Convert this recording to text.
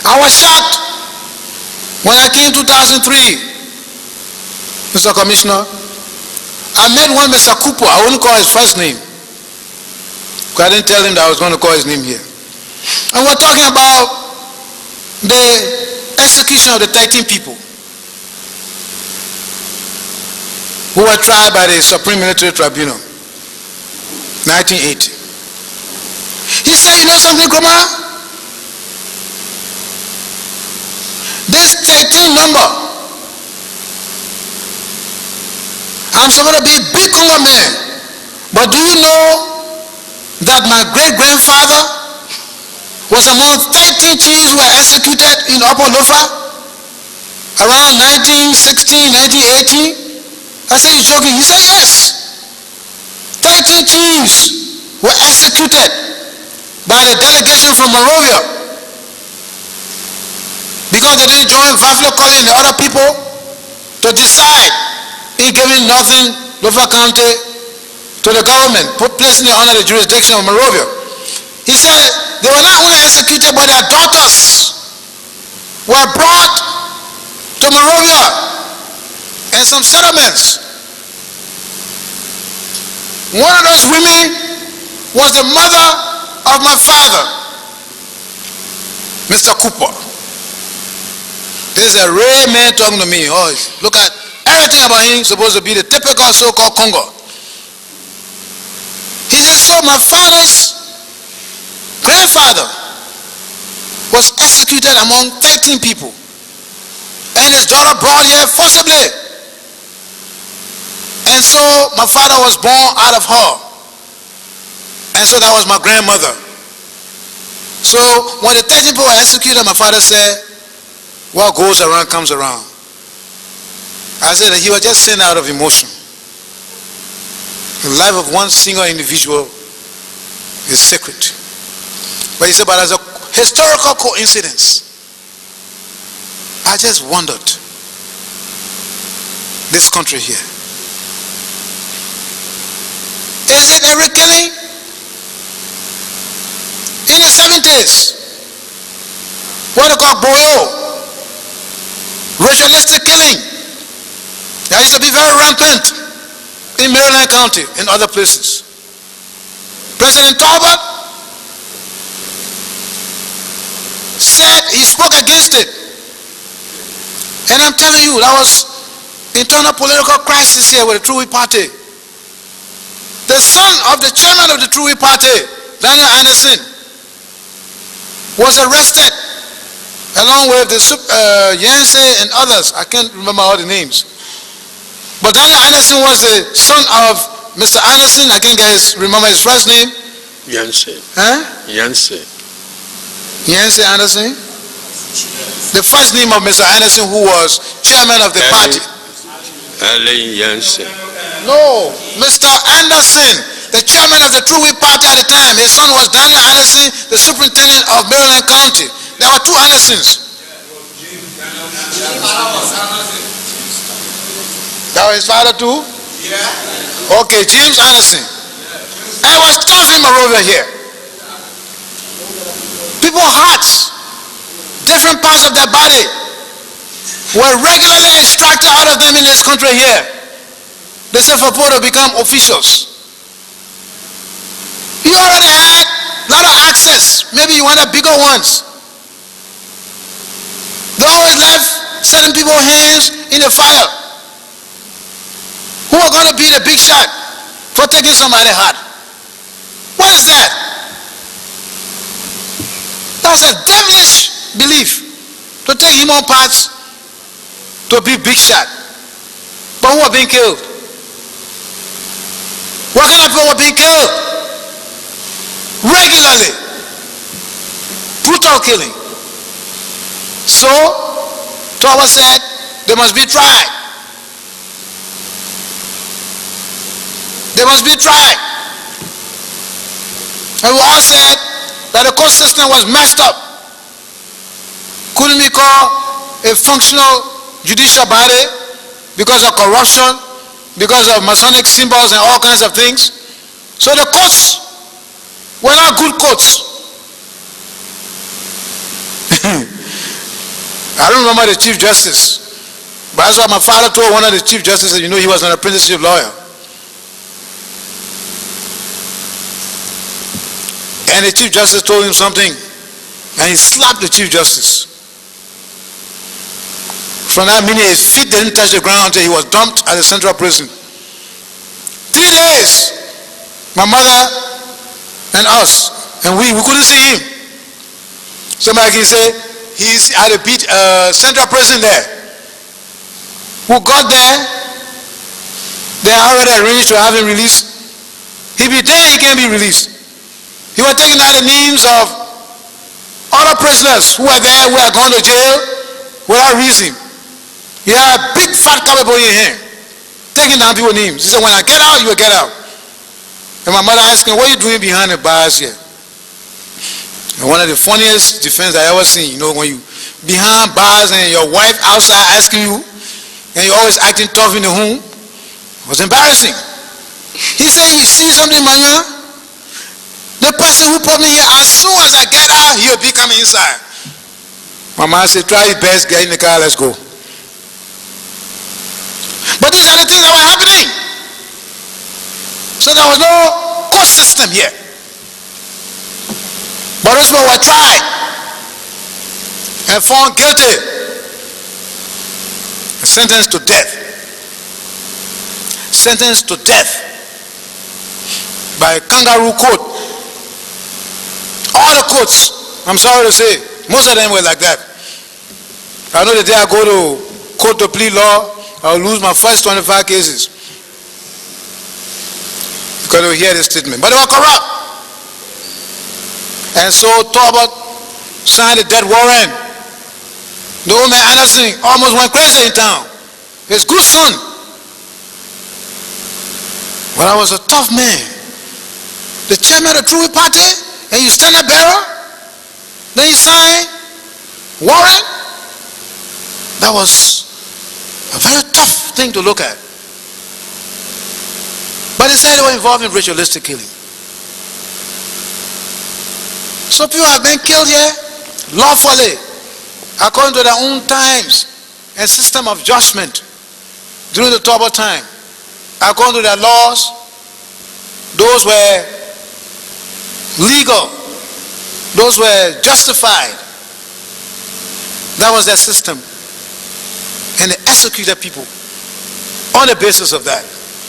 I was shocked when I came 2003, Mr. Commissioner. I met one Mr. Cooper. I wouldn't call his first name, because I didn't tell him that I was going to call his name here. And we're talking about the execution of the 13 people who were tried by the Supreme Military Tribunal, 1980. He said, you know something, Kromah? This 13 number, I'm supposed to be a big Congo man, but do you know that my great-grandfather was among 13 chiefs who were executed in Upper Lofa around 1916, 1918? I said, he's joking. He said, yes. 13 chiefs were executed by the delegation from Monrovia because they didn't join Vaflo Colley and the other people to decide in giving Northern Lofa County to the government, placing it under the jurisdiction of Monrovia. He said they were not only executed, but their daughters were brought to Monrovia and some settlements. One of those women was the mother of my father, Mr. Cooper. This is a rare man talking to me. Oh, look at everything about him supposed to be the typical so-called Congo. He said, so my father's grandfather was executed among 13 people, and his daughter brought here forcibly. And so my father was born out of her. And so that was my grandmother. So when the 13 people were executed, my father said, what goes around comes around. I said that he was just saying out of emotion. The life of one single individual is sacred. But he said, but as a historical coincidence, I just wondered, this country here, is it every killing? In the 70s, what they call Boyo, ritualistic killing, that used to be very rampant in Maryland County and other places. President Tolbert said he spoke against it. And I'm telling you, that was internal political crisis here with the Tweh party. The son of the chairman of the Tweh party, Daniel Anderson, was arrested along with the Yancey and others. I can't remember all the names. But Daniel Anderson was the son of Mr. Anderson. I can't remember his first name. Yancey. Huh? Yancey. Yancey Anderson. The first name of Mr. Anderson, who was chairman of the party. Yancey. No, Mr. Anderson, the chairman of the Tweh party at the time. His son was Daniel Anderson, the superintendent of Maryland County. There were two Andersons. That was his father too? Yeah. Okay, James Anderson. And it was tough in Monrovia here. People's hearts, different parts of their body, were regularly extracted out of them in this country here. They said for people to become officials. You already had a lot of access. Maybe you wanted bigger ones. They always left certain people's hands in the fire. Who are going to be the big shot for taking somebody's heart? What is that? That's a devilish belief, to take human parts to be big shot. But who are being killed? What kind of people were being killed? Regularly. Brutal killing. So, Tolbert said they must be tried. They must be tried. And we all said that the court system was messed up. Couldn't be called a functional judicial body because of corruption, because of Masonic symbols and all kinds of things. So the courts were not good courts. I don't remember the Chief Justice, but that's what my father told one of the Chief Justices. You know, he was an apprenticeship lawyer. And the Chief Justice told him something, and he slapped the Chief Justice. From that minute, his feet didn't touch the ground until he was dumped at the central prison. 3 days, my mother and us, and we couldn't see him. Somebody can say, he's at a beach, central prison there. We got there, they already arranged to have him released. He be there, he can't be released. He was taking out the names of other prisoners who were there, who had gone to jail without reason. He had a big fat copybook in here, taking down people's names. He said, when I get out, you will get out. And my mother asked him, what are you doing behind the bars here? And one of the funniest defense I ever seen, you know, when you behind bars and your wife outside asking you, and you're always acting tough in the home, it was embarrassing. He said, you see something, Manya? The person who put me here, as soon as I get out, he'll be coming inside. My mom said, try your best, get in the car, let's go. But these are the things that were happening. So there was no court system here. But those people were tried and found guilty and sentenced to death. Sentenced to death by a kangaroo court. All the courts, I'm sorry to say, most of them were like that. I know the day I go to court to plead law, I'll lose my first 25 cases because they will hear this statement. But they were corrupt. And so Tolbert signed a death warrant. The old man Anderson almost went crazy in town. His good son. But I was a tough man. The chairman of the Tweh party, and you stand up bearer, then you sign warrant. That was a very tough thing to look at. But they said they were involved in ritualistic killing. So people have been killed here lawfully, according to their own times and system of judgment during the Tolbert time. According to their laws, those were legal, those were justified. That was their system. And they executed people on the basis of that.